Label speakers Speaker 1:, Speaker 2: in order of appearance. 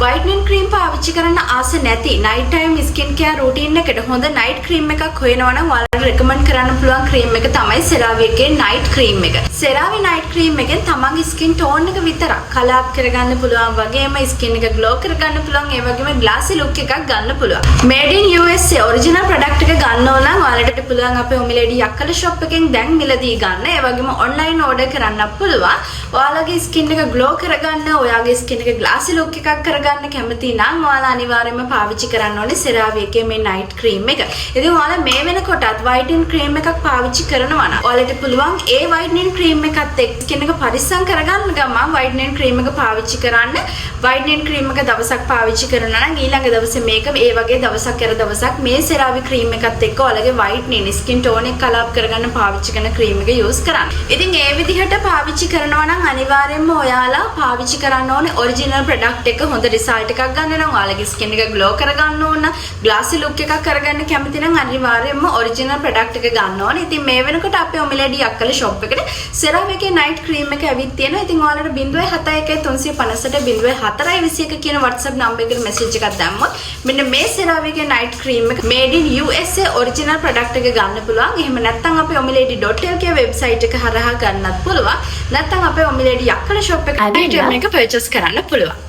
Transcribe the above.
Speaker 1: whitening cream පාවිච්චි කරන්න ආස නැති night time skin care routine එකට හොඳ night cream එකක් හොයනවා නම් ඔයාලට recommend කරන්න පුළුවන් cream එක තමයි CeraVe එකේ night cream එක. CeraVe night cream එකෙන් තමන්ගේ skin tone එක විතරක් color up කරගන්න පුළුවන් වගේම skin එක glow කරගන්න පුළුවන් ඒ වගේම glassy look එකක් ගන්න පුළුවන්. Made in USA original product එක ගන්න ඕන නම් ඔයාලට පුළුවන් අපේ Omilady යක්කල shop එකෙන් දැන් මිලදී ගන්න. ඒ වගේම online order කරන්නත් පුළුවන්. ඔයාලගේ skin එක glow කරගන්න, ඔයාගේ skin එක glassy look එකක් කරගන්න කැමති නම් ඔයාලා අනිවාර්යයෙන්ම පාවිච්චි කරන්න ඕනේ CeraVe එකේ මේ night cream එක. ඉතින් ඔයාලා මේ වෙනකොටත් whitening cream එකක් පාවිච්චි කරනවා නම් ඔයාලට පුළුවන් ඒ whitening cream එකත් එක්ක skin එක පරිස්සම් කරගන්න ගමන් whitening cream එක පාවිච්චි කරන්න. whitening cream එක දවසක් පාවිච්චි කරනවා නම් ඊළඟ දවසේ මේක ඒ වගේ දවසක් කර දවසක් මේ CeraVe cream එකත් එක්ක ඔයාලගේ whitening skin tone එක color up කරගන්න පාවිච්චි කරන cream එක use කරන්න. ඉතින් ඒ විදිහට පාවිච්චි කරනවා නම් අනිවාර්යයෙන්ම ඔයාලා පාවිච්චි කරන්න ඕනේ original product එක හොඳ result එකක් ගන්න නම් ඔයාලගේ skin එක glow කරගන්න ඕන glassy look එකක් කරගන්න කැමති නම් අනිවාර්යයෙන්ම original product එක ගන්න ඕනේ. ඉතින් මේ වෙනකොට අපේ Omilady යක්කල shop එකට CeraVe එකේ night cream එක ඇවිත් තියෙනවා. ඉතින් ඔයාලට 071 358 0421 කියන WhatsApp number එකට message එකක් දැම්මොත් මෙන්න මේ CeraVe එකේ night cream එක made in USA original product එක ගන්න පුළුවන්. එහෙම නැත්නම් අපේ omilady.lk website එක හරහා ගන්නත් පුළුවන්. නැත්නම් අපේ Omilady යක්කල shop එකේ item එක purchase කරන්න පුළුවන්.